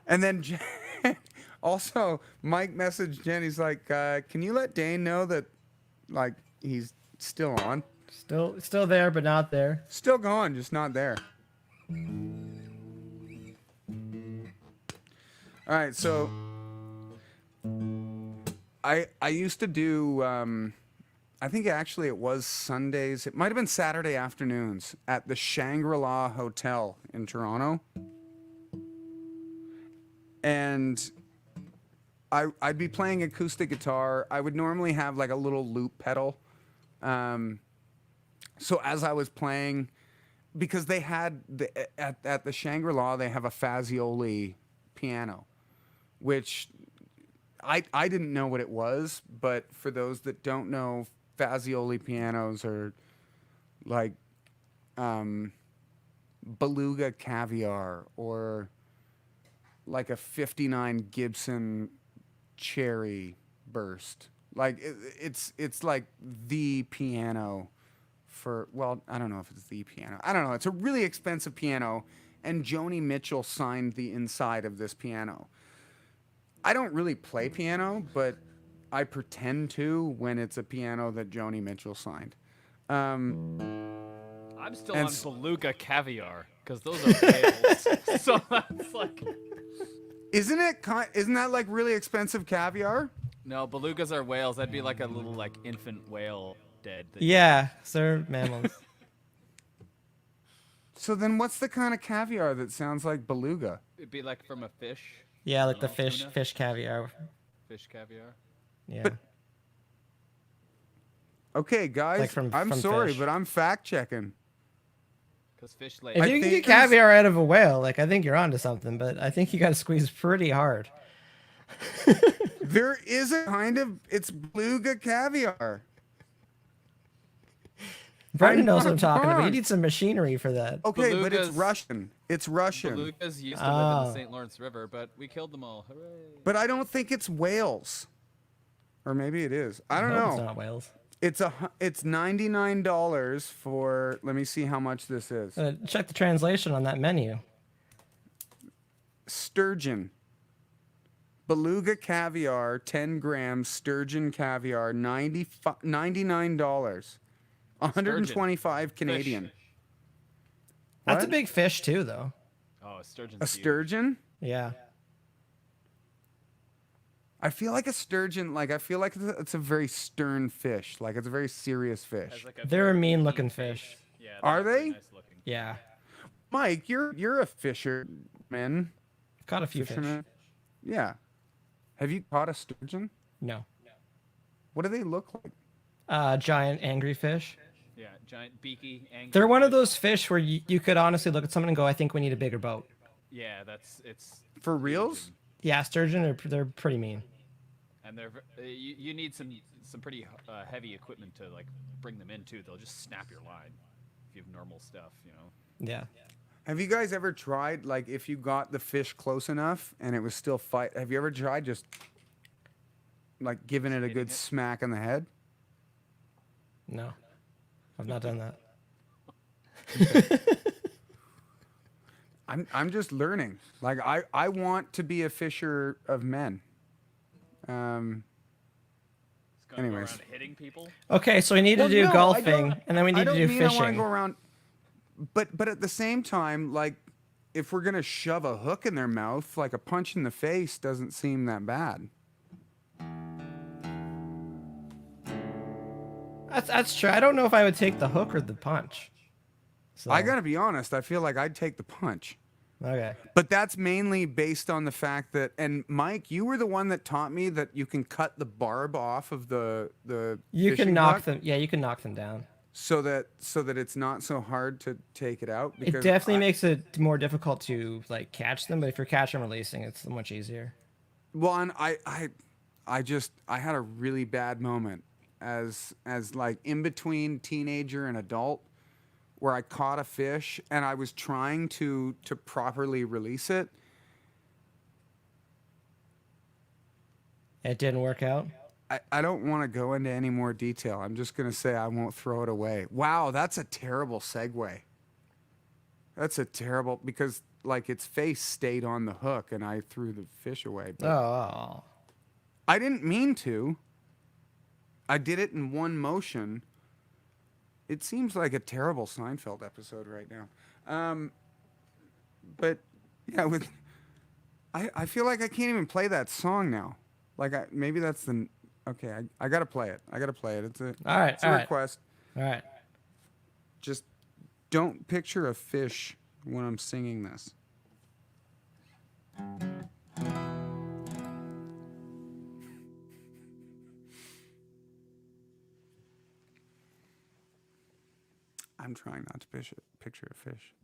And then Jen, also Mike messaged Jen. He's like, "Can you let Dane know that like he's still on, Still there, but not there. still going, just not there." All right, so I used to do I think actually it was Sundays. It might have been Saturday afternoons at the Shangri-La Hotel in Toronto. And I'd be playing acoustic guitar. I would normally have like a little loop pedal. So as I was playing, because they had at the Shangri-La, they have a Fazioli piano, which I didn't know what it was, but for those that don't know, Fazioli pianos are like Beluga Caviar or like a 59 Gibson Cherry Burst. Like it's like the piano for, well, I don't know if it's the piano. I don't know. It's a really expensive piano, and Joni Mitchell signed the inside of this piano. I don't really play piano, but I pretend to when it's a piano that Joni Mitchell signed. I'm still And on s- Beluga Caviar because those are whales. So that's like, Isn't that like really expensive caviar? no, belugas are whales. That'd be like a little like infant whale dead. Yeah, they're mammals. So then what's the kind of caviar that sounds like beluga? It'd be like from a fish. Yeah, like the Tuna? fish caviar. Fish caviar. Yeah. But- Okay, guys, Like from I'm sorry, fish. but I'm fact checking. Because fish lay. If I you can think get there's- caviar out of a whale, like I think you're onto something, but I think you got to squeeze pretty hard. There is a kind of, it's beluga caviar. Brendan I'm knows what I'm not talking about. You wrong. need some machinery for that. Okay, but it's Belugas- Russian. It's Russian. Belugas used to live in Oh. the St. Lawrence River, but we killed them all. Hooray! But I don't think it's whales. Or maybe it is. I don't Hope know. It's not whales. It's $99 for, let me see how much this is. Check the translation on that menu. Sturgeon. Beluga caviar, 10 grams, sturgeon caviar, $99. 125 Canadian. That's a What? big fish too, though. Oh, a sturgeon's A huge. sturgeon? Yeah. I feel like a sturgeon, like I feel like it's a very stern fish. Like it's a very serious fish. Has like a They're a very mean-looking face. fish. Yeah. Are they're very they? Nice looking. Yeah. Mike, you're a fisherman. Caught a few fish. Fisherman. Yeah. Have you caught a sturgeon? No. What do they look like? Giant angry fish. Yeah, giant beaky angry. They're one of fish. those fish where you could honestly look at someone and go, I think we need a bigger boat. Yeah, it's For reals? Yeah, sturgeon, they're pretty mean. and they're you need some pretty heavy equipment to like bring them in too. They'll just snap your line if you have normal stuff, you know. Yeah. Have you guys ever tried, like, if you got the fish close enough and it was still fight? Have you ever tried just, like, giving it a Hitting good it? smack in the head? No. I've not done that. I'm just learning. Like, I want to be a fisher of men. It's gonna go Anyways. around hitting people. Okay, so we need Well, to do no, I golfing, don't- and then we I need to don't do mean I want to fishing. go around, but at the same time, like, if we're gonna shove a hook in their mouth, like a punch in the face doesn't seem that bad. That's true. I don't know if I would take the hook or the punch. So, I gotta be honest. I feel like I'd take the punch. Okay. But that's mainly based on the fact that, and Mike, you were the one that taught me that you can cut the barb off of the You fishing can knock hook them. Yeah, you can knock them down. so that it's not so hard to take it out. It definitely makes it more difficult to like catch them, but if you're catch and releasing, it's much easier. Well, and I had a really bad moment as like in between teenager and adult where I caught a fish and I was trying to properly release it. It didn't work out. I don't want to go into any more detail. I'm just going to say I won't throw it away. Wow, that's a terrible segue. That's a terrible, because like its face stayed on the hook and I threw the fish away. But Oh. I didn't mean to. I did it in one motion. It seems like a terrible Seinfeld episode right now. But yeah, I feel like I can't even play that song now. Like maybe that's the okay. I gotta play it. I gotta play it. It's a All right. It's a All right. request. All right. Just don't picture a fish when I'm singing this. I'm trying not to picture a fish.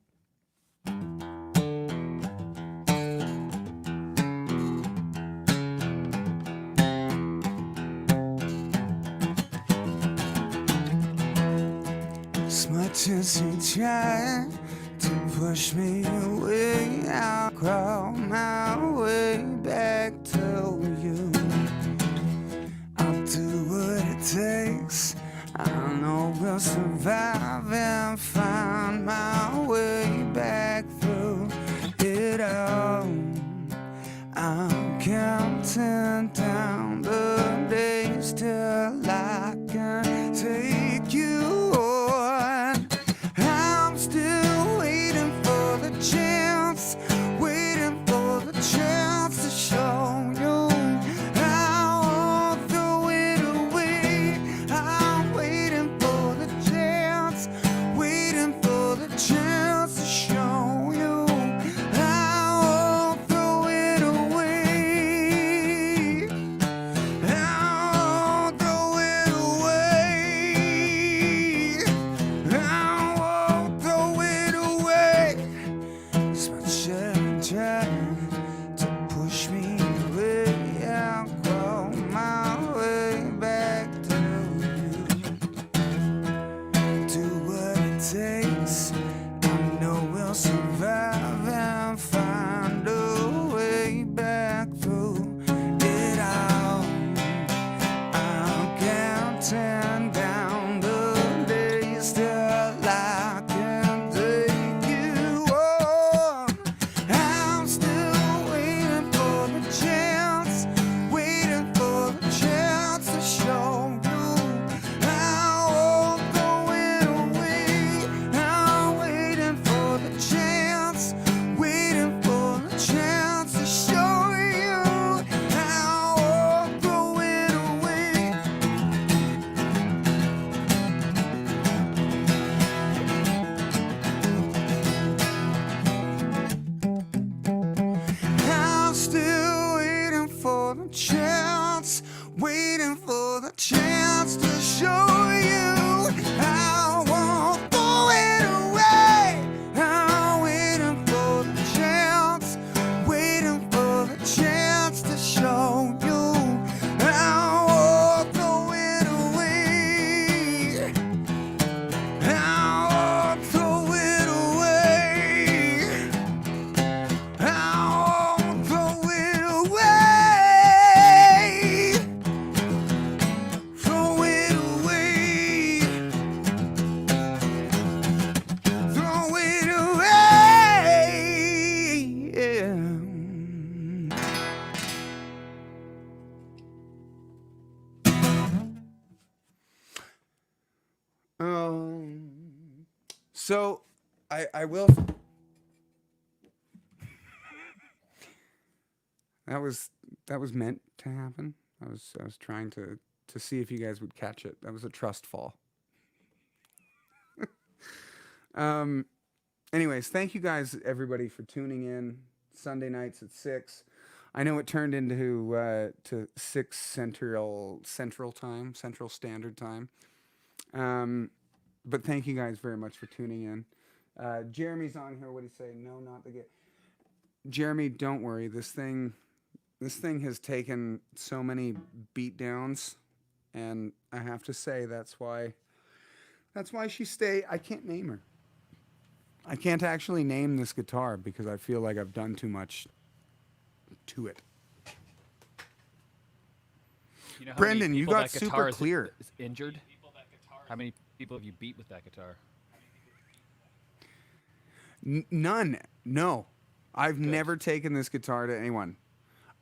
As much as you try to push me away, I'll crawl my way back to you. I'll do what it takes. I know we'll survive and find my way back through it all. I'm counting down the days till I can take you on. I'm still waiting for the chance, waiting for the chance to show you. I won't throw it away. I'm waiting for the chance, waiting for the chance to show you. I won't throw it away. I won't throw it away. I won't throw it away. As much as you try to push me away, I'll crawl my way back to you. Do what it takes. I know we'll survive and find a way back through it all. I'm counting down the days till I can take you on. I'm still waiting for the chance, waiting for the chance to show you. I won't throw it away. I'm waiting for the chance, waiting for the chance to show you. I won't throw it away. I'm still waiting for the chance, waiting for the chance to show you. I won't throw it away. I'm waiting for the chance, waiting for the chance to show you. I won't throw it away. I won't throw it away. I won't throw it away. Throw it away. Throw it away. Yeah. So I will. That was meant to happen. I was trying to see if you guys would catch it. That was a trust fall. Anyways, thank you guys everybody for tuning in Sunday nights at 6. I know it turned into to 6 Central Standard Time. But thank you guys very much for tuning in. Jeremy's on here. What do you say? No, not the Jeremy, don't worry. This thing has taken so many beatdowns, and I have to say that's why she stayed. I can't name her. I can't actually name this guitar because I feel like I've done too much to it. You know how Brendan, many you people got that super guitar clear. is injured? How many people have you beat with that guitar? None. No. I've never taken this guitar to anyone.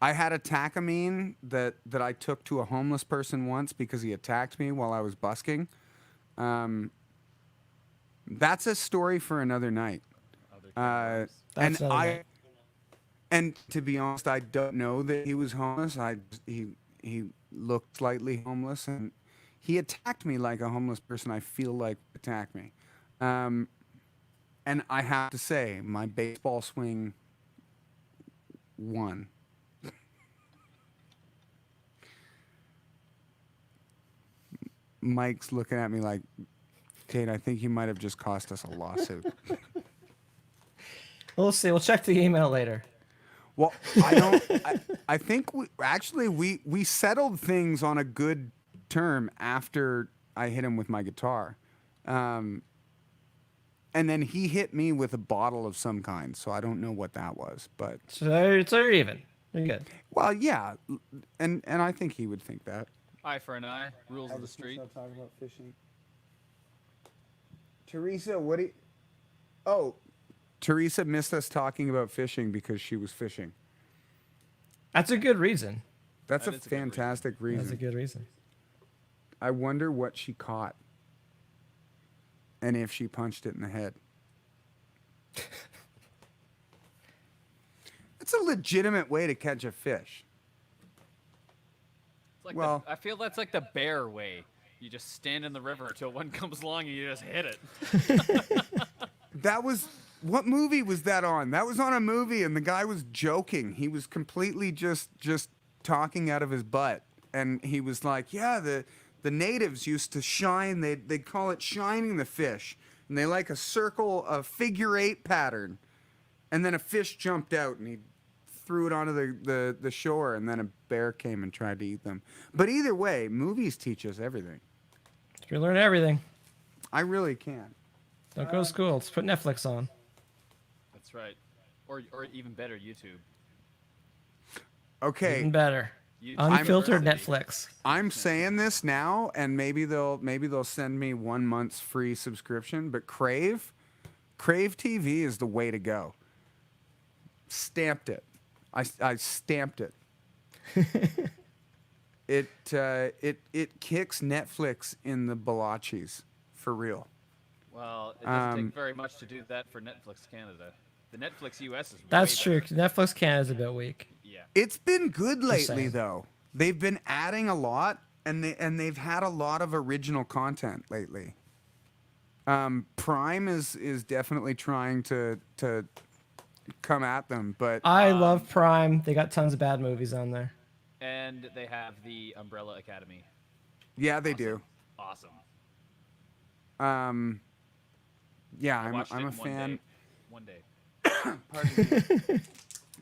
I had a Takamine that I took to a homeless person once because he attacked me while I was busking. That's a story for another night. Other Uh, guitars? and That's another night. and to be honest, I don't know that he was homeless. He looked slightly homeless, and he attacked me like a homeless person. I feel like attacked me, and I have to say, my baseball swing won. Mike's looking at me like, Kate, I think you might have just cost us a lawsuit. We'll see. We'll check the email later. Well, I don't. I think we settled things on a good term after I hit him with my guitar, and then he hit me with a bottle of some kind. So I don't know what that was, but So you're even. You're good. well, yeah, and I think he would think that. Eye for an eye. Rules of the street. Talk about fishing. Teresa, what do you... Oh, Teresa missed us talking about fishing because she was fishing. That's a good reason. That's That a is a good reason. fantastic That's a reason. good reason. I wonder what she caught. And if she punched it in the head. It's a legitimate way to catch a fish. It's like Well- I feel that's like the bear way. You just stand in the river until one comes along and you just hit it. That was... What movie was that on? That was on a movie, and the guy was joking. He was completely just talking out of his butt. And he was like, yeah, the natives used to shine. They'd call it shining the fish. And they like a circle, a figure 8 pattern. And then a fish jumped out, and he threw it onto the shore, and then a bear came and tried to eat them. But either way, movies teach us everything. We learn everything. I really can. Don't go to school. Let's put Netflix on. That's right. Or even better, YouTube. Okay. Even better. YouTube Unfiltered University. Netflix. I'm saying this now, and maybe they'll send me 1 month's free subscription. But Crave TV is the way to go. Stamped it. I stamped it. It kicks Netflix in the balachis for real. Well, it doesn't take very much to do that for Netflix Canada. The Netflix US is That's way true. better. Netflix Canada's a bit weak. Yeah. It's been good lately saying. though. They've been adding a lot, and they've had a lot of original content lately. Prime is definitely trying to come at them, but I love Prime. They got tons of bad movies on there. And they have the Umbrella Academy. yeah, they do. Awesome. Yeah, I watched I'm it a in fan. One day.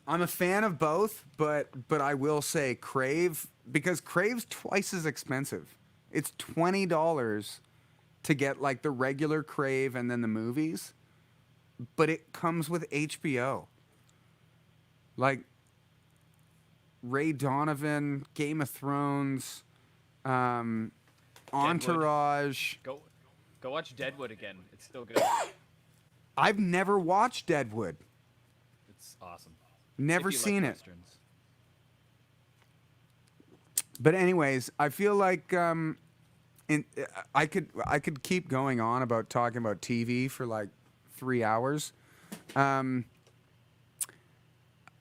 I'm a fan of both, but I will say Crave, because Crave's twice as expensive. It's $20 to get like the regular Crave and then the movies, but it comes with HBO. Like Ray Donovan, Game of Thrones, Entourage. Go watch Deadwood again. It's still good. I've never watched Deadwood. It's awesome. Never If you like seen it. Westerns. But anyways, I feel like I could keep going on about talking about TV for like 3 hours.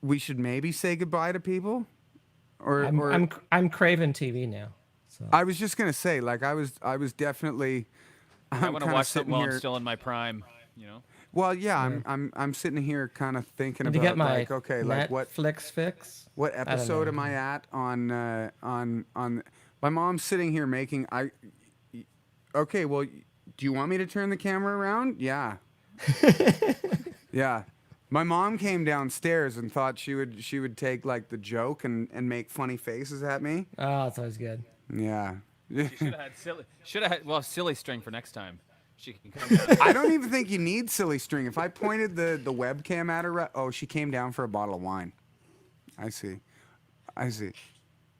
We should maybe say goodbye to people, or I'm craving TV now. So I was just gonna say, like I was definitely. I want to kinda watch something sitting while here- I'm still in my prime. You know. Well, yeah, I'm sitting here kind of thinking to about get my like, okay, like Netflix fix. what don't episode know. am I at on my mom's sitting here making okay, well, do you want me to turn the camera around? Yeah. Yeah. My mom came downstairs and thought she would take like the joke and make funny faces at me. Oh, that's always good. Yeah. You should have had silly. Should have had silly string for next time. She can come down. I don't even think you need silly string. If I pointed the webcam at her, oh, she came down for a bottle of wine. I see.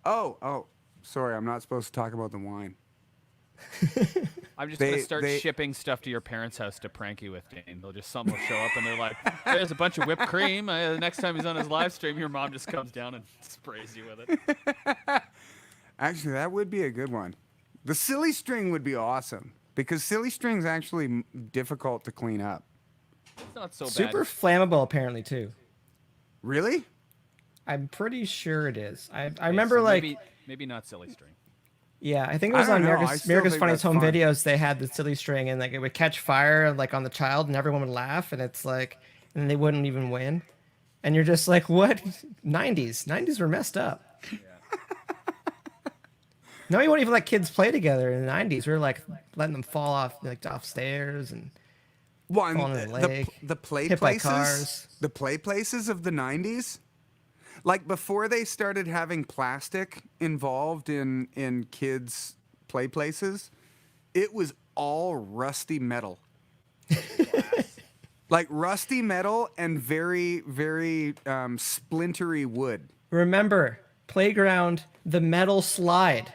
Oh, sorry, I'm not supposed to talk about the wine. I'm just They- gonna start they- shipping stuff to your parents' house to prank you with, Dane. Someone will show up and they're like, "There's a bunch of whipped cream." The next time he's on his live stream, your mom just comes down and sprays you with it. Actually, that would be a good one. The silly string would be awesome because silly string's actually difficult to clean up. It's not so Super bad. flammable, apparently too. Really? I'm pretty sure it is. I Okay, remember so like maybe not silly string. yeah, I think it I was don't on know, I America's, still America's think Funniest that's Home fun. Videos. They had the silly string and like it would catch fire like on the child and everyone would laugh and it's like and they wouldn't even win. And you're just like, what? 90s were messed up. No, you won't even let kids play together in the 90s. We were like letting them fall off stairs and Well, and Falling in the lake, the play hit by places, cars. the play places of the '90s, like before they started having plastic involved in kids' play places, it was all rusty metal, like rusty metal and very very splintery wood. remember Playground, the metal slide.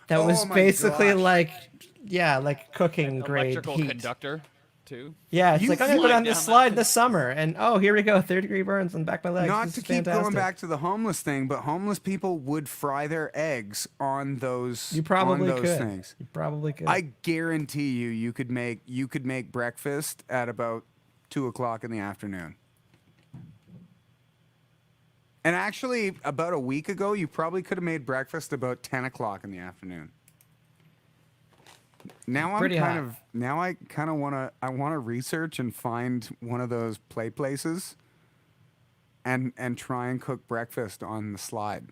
That Oh was my basically gosh. like cooking grade Electrical heat. conductor, too. Yeah, it's You like I'm gonna go slide down this down slide this summer, and oh, here we go, 30-degree burns on the back of my legs. Not This to is keep fantastic. going back to the homeless thing, but homeless people would fry their eggs on those. You probably on those could. things. You probably could. I guarantee you could make breakfast at about 2:00 in the afternoon. And actually, about a week ago, you probably could have made breakfast about 10:00 in the afternoon. Now Pretty hot. I kind of want to research and find one of those play places, and try and cook breakfast on the slide.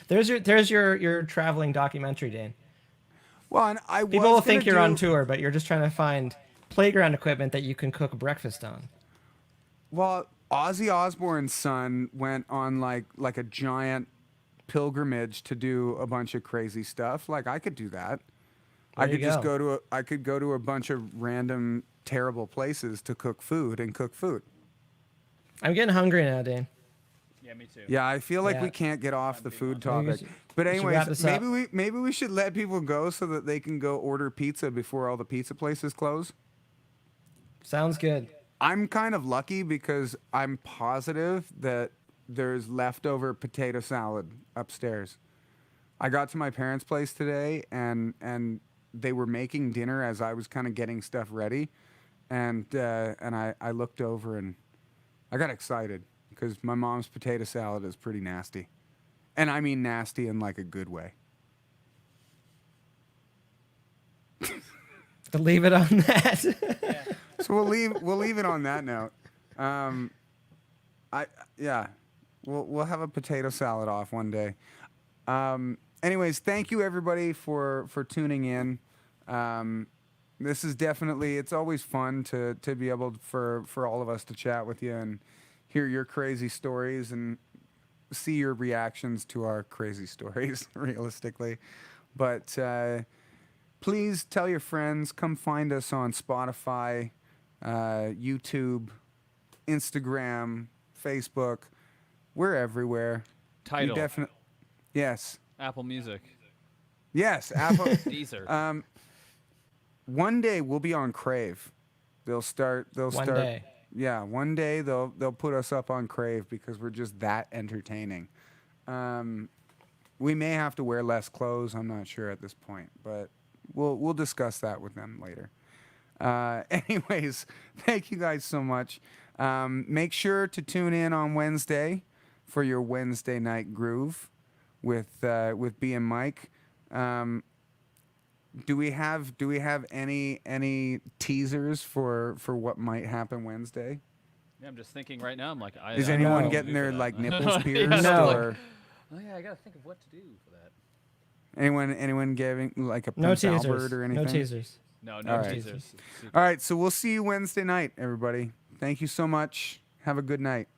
There's your traveling documentary, Dane. Well, and I People will was think gonna you're on do- tour, but you're just trying to find playground equipment that you can cook breakfast on. Well, Ozzy Osbourne's son went on like a giant pilgrimage to do a bunch of crazy stuff. Like I could do that. I There could you just go. go to a bunch of random terrible places to cook food. I'm getting hungry now, Dane. Yeah, me too. Yeah, I feel like Yeah. we can't get off the food Maybe we topic. should- But we should wrap anyways, this up. maybe we should let people go so that they can go order pizza before all the pizza places close. Sounds good. I'm kind of lucky because I'm positive that there's leftover potato salad upstairs. I got to my parents' place today and they were making dinner as I was kind of getting stuff ready, and I looked over and I got excited because my mom's potato salad is pretty nasty, and I mean nasty in like a good way. To leave it on that. So we'll leave it on that note. We'll have a potato salad off one day. Anyways, thank you everybody for tuning in. This is definitely, it's always fun to be able for all of us to chat with you and hear your crazy stories and see your reactions to our crazy stories realistically. But please tell your friends, come find us on Spotify, YouTube, Instagram, Facebook. We're everywhere. Tidal. Yes. Apple Music. Yes, Apple. Deezer. One day we'll be on Crave. They'll start. One day. Yeah, one day they'll put us up on Crave because we're just that entertaining. We may have to wear less clothes. I'm not sure at this point, but we'll discuss that with them later. Anyways, thank you guys so much. Make sure to tune in on Wednesday for your Wednesday night groove with B and Mike. Do we have any teasers for what might happen Wednesday? Yeah, I'm just thinking right now. I'm like, Is I don't anyone know getting what their to do for like that. nipples pierced No. or Oh yeah, I gotta think of what to do for that. anyone giving like a No Prince teasers. Albert or anything? No teasers. No All right. teasers. All right, so we'll see you Wednesday night, everybody. Thank you so much. Have a good night.